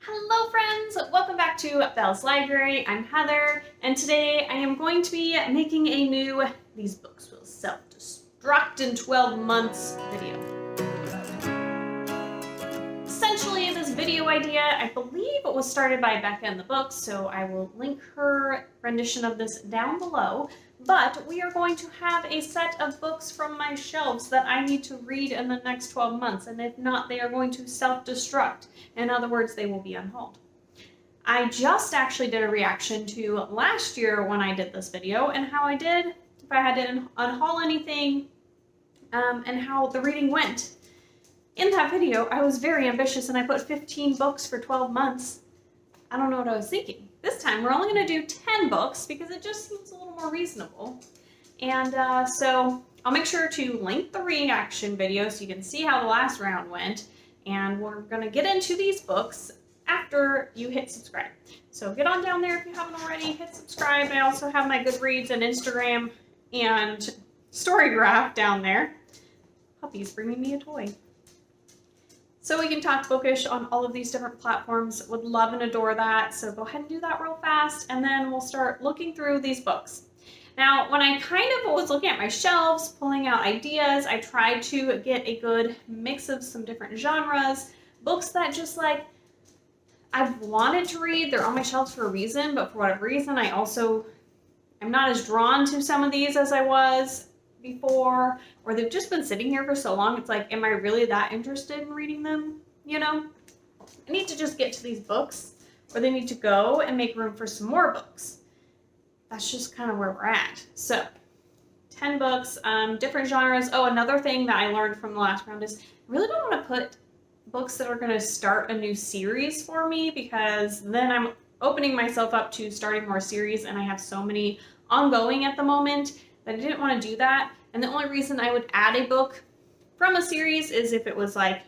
Hello friends, welcome back to Belle's Library. I'm Heather, and today I am going to be making a new These Books Will Self-Destruct in 12 Months video. Essentially, this video idea, I believe it was started by Becca in the books, so I will link her rendition of this down below. But we are going to have a set of books from my shelves that I need to read in the next 12 months, and if not, they are going to self-destruct. In other words, they will be unhauled. I just actually did a reaction to last year when I did this video, and how I did, if I had to unhaul anything, and how the reading went. In that video, I was very ambitious, and I put 15 books for 12 months. I don't know what I was thinking. This time, we're only going to do 10 books because it just seems a little more reasonable. And so I'll make sure to link the reaction video so you can see how the last round went. And we're going to get into these books after you hit subscribe. So get on down there if you haven't already. Hit subscribe. I also have my Goodreads and Instagram and Storygraph down there. Puppy's bringing me a toy. So we can talk bookish on all of these different platforms. Would love and adore that. So go ahead and do that real fast, and then we'll start looking through these books. Now, when I kind of was looking at my shelves, pulling out ideas, I tried to get a good mix of some different genres. Books that just like, I've wanted to read. They're on my shelves for a reason, but for whatever reason, I'm not as drawn to some of these as I was before, or they've just been sitting here for so long. It's like, am I really that interested in reading them? You know, I need to just get to these books, or they need to go and make room for some more books. That's just kind of where we're at. So 10 books, different genres. Oh, another thing that I learned from the last round is I really don't want to put books that are going to start a new series for me, because then I'm opening myself up to starting more series, and I have so many ongoing at the moment that I didn't want to do that. And the only reason I would add a book from a series is if it was like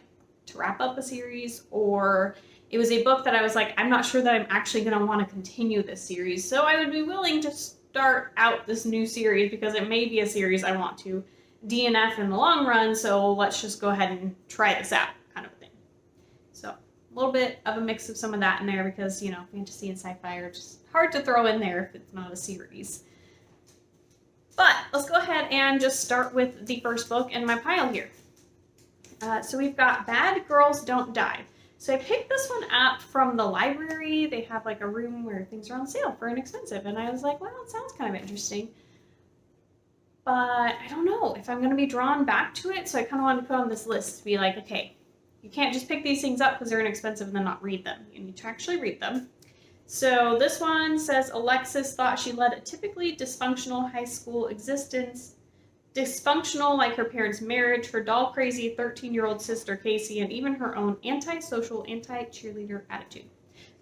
to wrap up a series, or it was a book that I was like, I'm not sure that I'm actually going to want to continue this series. So I would be willing to start out this new series because it may be a series I want to DNF in the long run. So let's just go ahead and try this out, kind of a thing. So a little bit of a mix of some of that in there because, you know, fantasy and sci-fi are just hard to throw in there if it's not a series. But let's go ahead and just start with the first book in my pile here. So we've got Bad Girls Don't Die. So I picked this one up from the library. They have like a room where things are on sale for inexpensive. And I was like, wow, it sounds kind of interesting. But I don't know if I'm going to be drawn back to it. So I kind of wanted to put on this list to be like, okay, you can't just pick these things up because they're inexpensive and then not read them. You need to actually read them. So this one says Alexis thought she led a typically dysfunctional high school existence. Dysfunctional like her parents' marriage, her doll-crazy 13-year-old sister Casey, and even her own antisocial, anti-cheerleader attitude.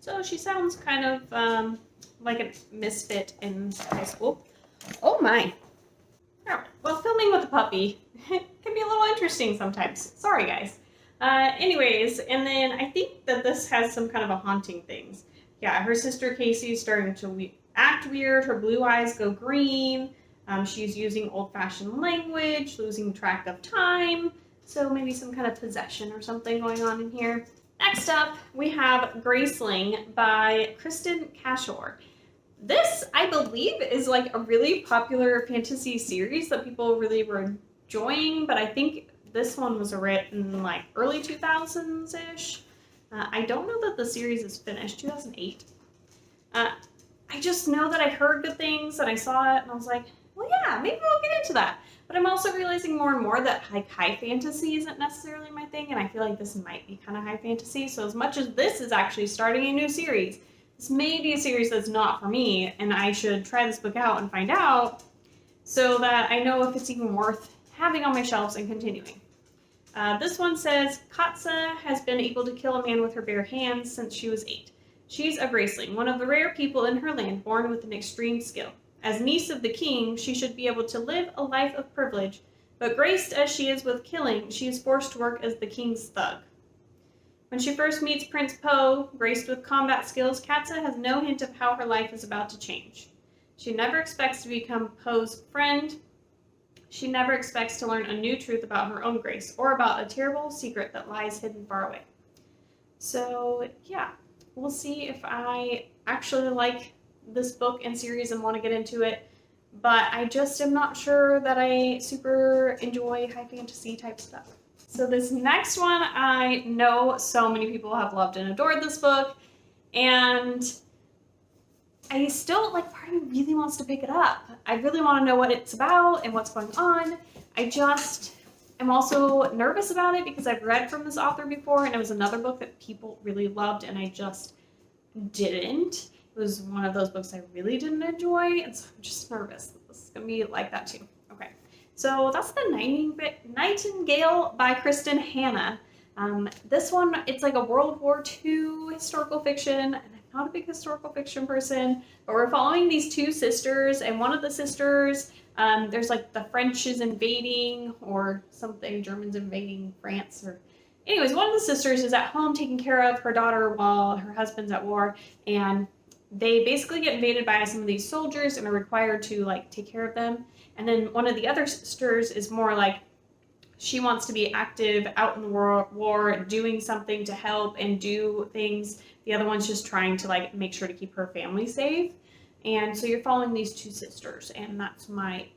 So she sounds kind of like a misfit in high school. Oh my. Oh, well, filming with a puppy can be a little interesting sometimes. Sorry, guys. Anyways, and then I think that this has some kind of a haunting things. Yeah, her sister Casey is starting to act weird. Her blue eyes go green. She's using old-fashioned language, losing track of time. So maybe some kind of possession or something going on in here. Next up, we have Graceling by Kristen Cashore. This, I believe, is like a really popular fantasy series that people really were enjoying, but I think this one was written like early 2000s-ish. I don't know that the series is finished, 2008. I just know that I heard good things, and I saw it, and I was like, well, yeah, maybe we'll get into that. But I'm also realizing more and more that like high fantasy isn't necessarily my thing, and I feel like this might be kind of high fantasy. So as much as this is actually starting a new series, this may be a series that's not for me, and I should try this book out and find out so that I know if it's even worth having on my shelves and continuing. This one says, Katsa has been able to kill a man with her bare hands since she was 8. She's a Graceling, one of the rare people in her land born with an extreme skill. As niece of the king, she should be able to live a life of privilege, but graced as she is with killing, she is forced to work as the king's thug. When she first meets Prince Po, graced with combat skills, Katsa has no hint of how her life is about to change. She never expects to become Po's friend. She never expects to learn a new truth about her own grace, or about a terrible secret that lies hidden far away. So, yeah. we'll see if I actually like this book and series and want to get into it. But I just am not sure that I super enjoy high fantasy type stuff. So this next one, I know so many people have loved and adored this book, and I still, like, part of me really wants to pick it up. I really want to know what it's about and what's going on. I'm also nervous about it because I've read from this author before, and it was another book that people really loved, and I just didn't. It was one of those books I really didn't enjoy, and so I'm just nervous that this is going to be like that too. Okay, so that's the Nightingale by Kristen Hanna. This one, it's like a World War II historical fiction, and I'm not a big historical fiction person, but we're following these two sisters, and one of the sisters, there's like the French is invading or something, Germans invading France, or anyways, one of the sisters is at home taking care of her daughter while her husband's at war, and they basically get invaded by some of these soldiers and are required to like take care of them. And then one of the other sisters is more like, she wants to be active out in the war, doing something to help and do things. The other one's just trying to like make sure to keep her family safe. And so you're following these two sisters, and that's my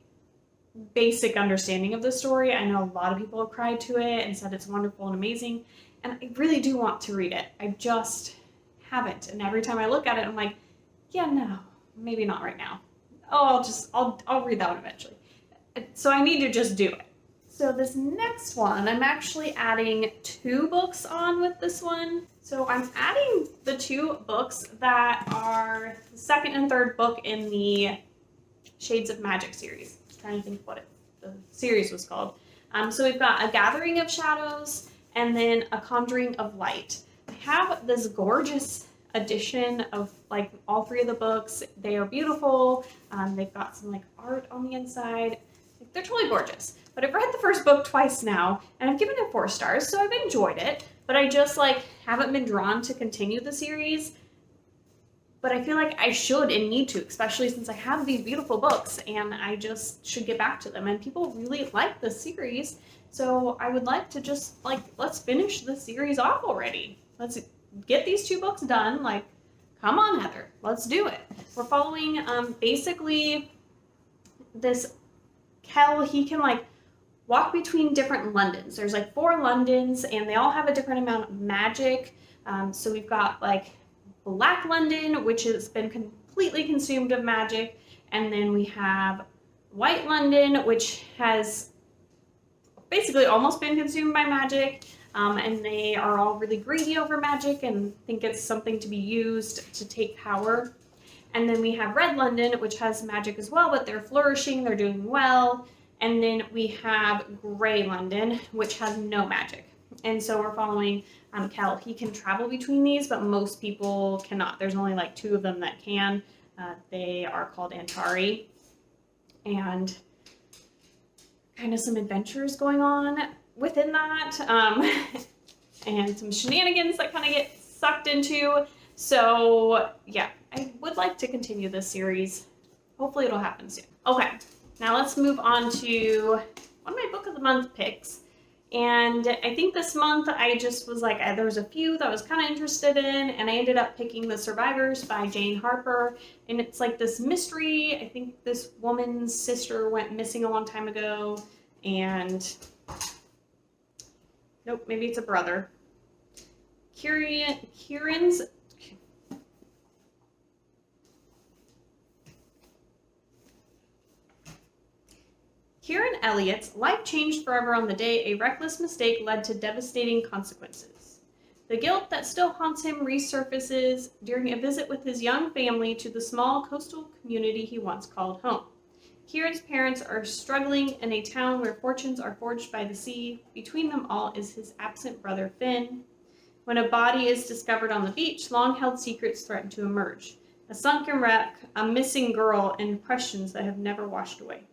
basic understanding of the story. I know a lot of people have cried to it and said it's wonderful and amazing, and I really do want to read it. I just haven't, and every time I look at it, I'm like, yeah, no, maybe not right now. Oh, I'll read that one eventually. So I need to just do it. So this next one, I'm actually adding 2 books on with this one. So I'm adding the 2 books that are the second and third book in the Shades of Magic series. I'm trying to think what the series was called. So we've got A Gathering of Shadows and then A Conjuring of Light. I have this gorgeous edition of like all 3 of the books. They are beautiful. They've got some like art on the inside. They're totally gorgeous. But I've read the first book twice now, and I've given it 4 stars, so I've enjoyed it. But I just like haven't been drawn to continue the series. But I feel like I should and need to, especially since I have these beautiful books, and I just should get back to them. And people really like the series, so I would like to just like, let's finish the series off already. Let's get these 2 books done. Like, come on, Heather, let's do it. We're following basically this Kel. He can like walk between different Londons. There's like 4 Londons, and they all have a different amount of magic. So we've got like Black London, which has been completely consumed of magic, and then we have White London, which has basically almost been consumed by magic, and they are all really greedy over magic and think it's something to be used to take power. And then we have Red London, which has magic as well, but they're flourishing, they're doing well. And then we have Grey London, which has no magic. And so we're following Cal. He can travel between these, but most people cannot. There's only like 2 of them that can. They are called Antari. And kind of some adventures going on within that. And some shenanigans that kind of get sucked into. So yeah, I would like to continue this series. Hopefully it'll happen soon. Okay. Now let's move on to one of my book of the month picks. And I think this month I just was like, there was a few that I was kind of interested in, and I ended up picking The Survivors by Jane Harper. And it's like this mystery. I think this woman's sister went missing a long time ago, and nope, maybe it's a brother. Kieran's Kieran Elliott's life changed forever on the day a reckless mistake led to devastating consequences. The guilt that still haunts him resurfaces during a visit with his young family to the small coastal community he once called home. Kieran's parents are struggling in a town where fortunes are forged by the sea. Between them all is his absent brother Finn. When a body is discovered on the beach, long-held secrets threaten to emerge. A sunken wreck, a missing girl, and questions that have never washed away.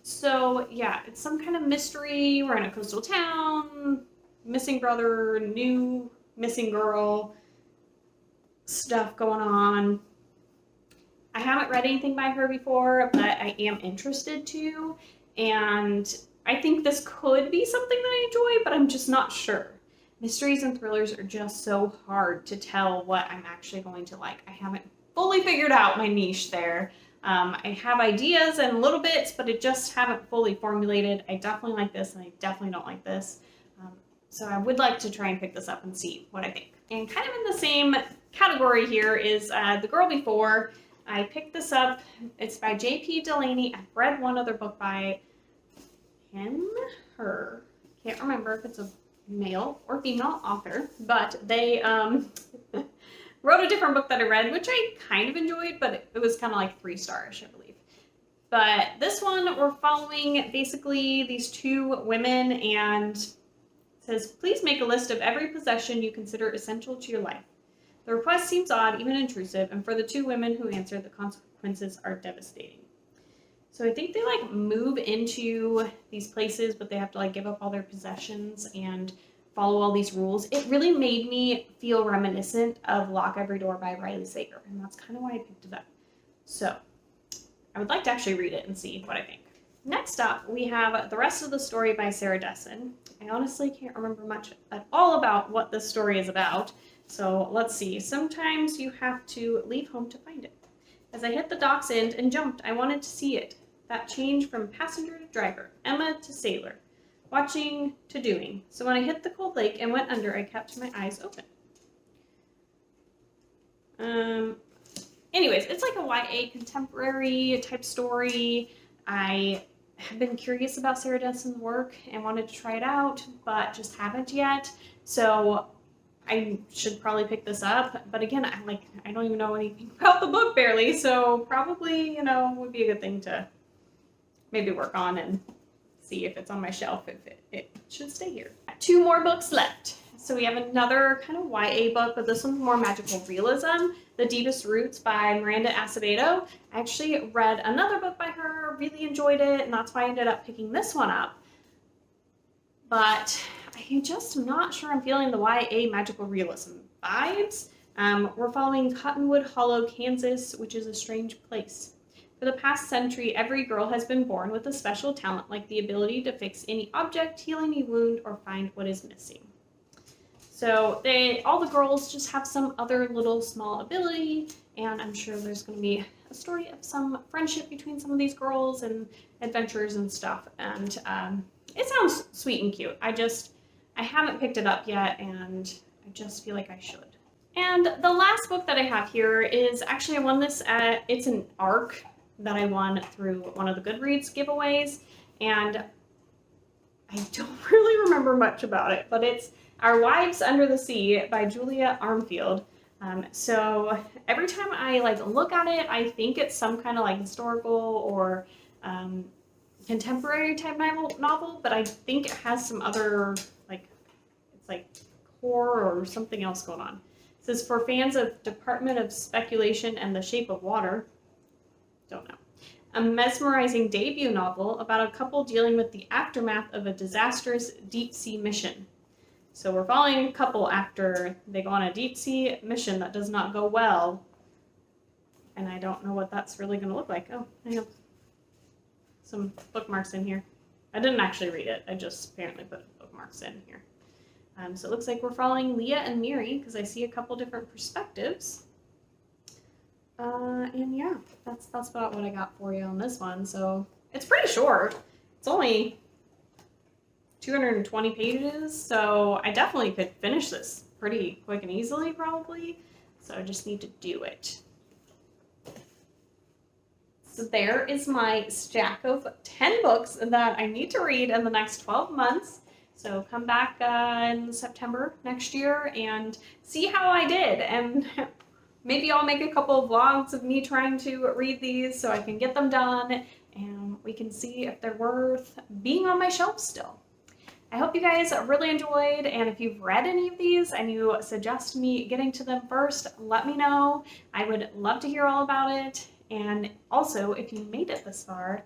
So yeah, it's some kind of mystery. We're in a coastal town, missing brother, new missing girl, stuff going on. I haven't read anything by her before, but I am interested to, and I think this could be something that I enjoy, but I'm just not sure. mysteries and thrillers are just so hard to tell what I'm actually going to like. I haven't fully figured out my niche there. I have ideas and little bits, but I just haven't fully formulated. I definitely like this and I definitely don't like this. So I would like to try and pick this up and see what I think. And kind of in the same category here is The Girl Before. I picked this up. It's by J.P. Delaney. I've read one other book by him, her. Can't remember if it's a male or female author, but they wrote a different book that I read, which I kind of enjoyed, but it was kind of like 3-star-ish, I believe. But this one, we're following basically these two women, and it says, please make a list of every possession you consider essential to your life. The request seems odd, even intrusive, and for the two women who answer, the consequences are devastating. So I think they like move into these places, but they have to like give up all their possessions and follow all these rules. It really made me feel reminiscent of Lock Every Door by Riley Sager, and that's kind of why I picked it up. So I would like to actually read it and see what I think. Next up, we have The Rest of the Story by Sarah Dessen. I honestly can't remember much at all about what this story is about, so let's see. Sometimes you have to leave home to find it. As I hit the dock's end and jumped, I wanted to see it. That change from passenger to driver, Emma to sailor, watching to doing. So when I hit the cold lake and went under, I kept my eyes open. Anyways, it's like a YA contemporary type story. I have been curious about Sarah Dessen's work and wanted to try it out, but just haven't yet. So I should probably pick this up. But again, I don't even know anything about the book barely, so probably, would be a good thing to maybe work on and see if it's on my shelf, if it should stay here. 2 more books left. So we have another kind of YA book, but this one's more magical realism, The Deepest Roots by Miranda Acevedo. I actually read another book by her, really enjoyed it, and that's why I ended up picking this one up. But I'm just not sure I'm feeling the YA magical realism vibes. We're following Cottonwood Hollow, Kansas, which is a strange place. For the past century, every girl has been born with a special talent, like the ability to fix any object, heal any wound, or find what is missing. So all the girls just have some other little small ability, and I'm sure there's going to be a story of some friendship between some of these girls and adventures and stuff. And it sounds sweet and cute. I haven't picked it up yet, and I just feel like I should. And the last book that I have here is actually, I won this it's an ARC that I won through one of the Goodreads giveaways, and I don't really remember much about it, but it's Our Wives Under the Sea by Julia Armfield. So every time I look at it, I think it's some kind of historical or contemporary type novel, but I think it has some other it's horror or something else going on. It says, for fans of Department of Speculation and The Shape of Water, don't know. A mesmerizing debut novel about a couple dealing with the aftermath of a disastrous deep sea mission. So we're following a couple after they go on a deep sea mission that does not go well. And I don't know what that's really going to look like. Oh, I have some bookmarks in here. I didn't actually read it. I just apparently put bookmarks in here. So it looks like we're following Leah and Miri because I see a couple different perspectives. And yeah, that's about what I got for you on this one. So it's pretty short. It's only 220 pages, so I definitely could finish this pretty quick and easily, probably. So I just need to do it. So there is my stack of 10 books that I need to read in the next 12 months. So come back in September next year and see how I did. And maybe I'll make a couple of vlogs of me trying to read these so I can get them done and we can see if they're worth being on my shelf still. I hope you guys really enjoyed, and if you've read any of these and you suggest me getting to them first, let me know. I would love to hear all about it. And also, if you made it this far,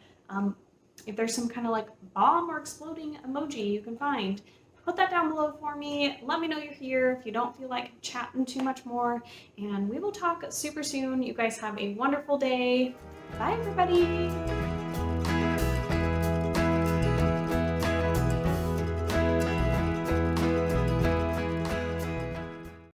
if there's some kind of bomb or exploding emoji you can find, put that down below for me. Let me know you're here if you don't feel like chatting too much more, and we will talk super soon. You guys have a wonderful day. Bye, everybody.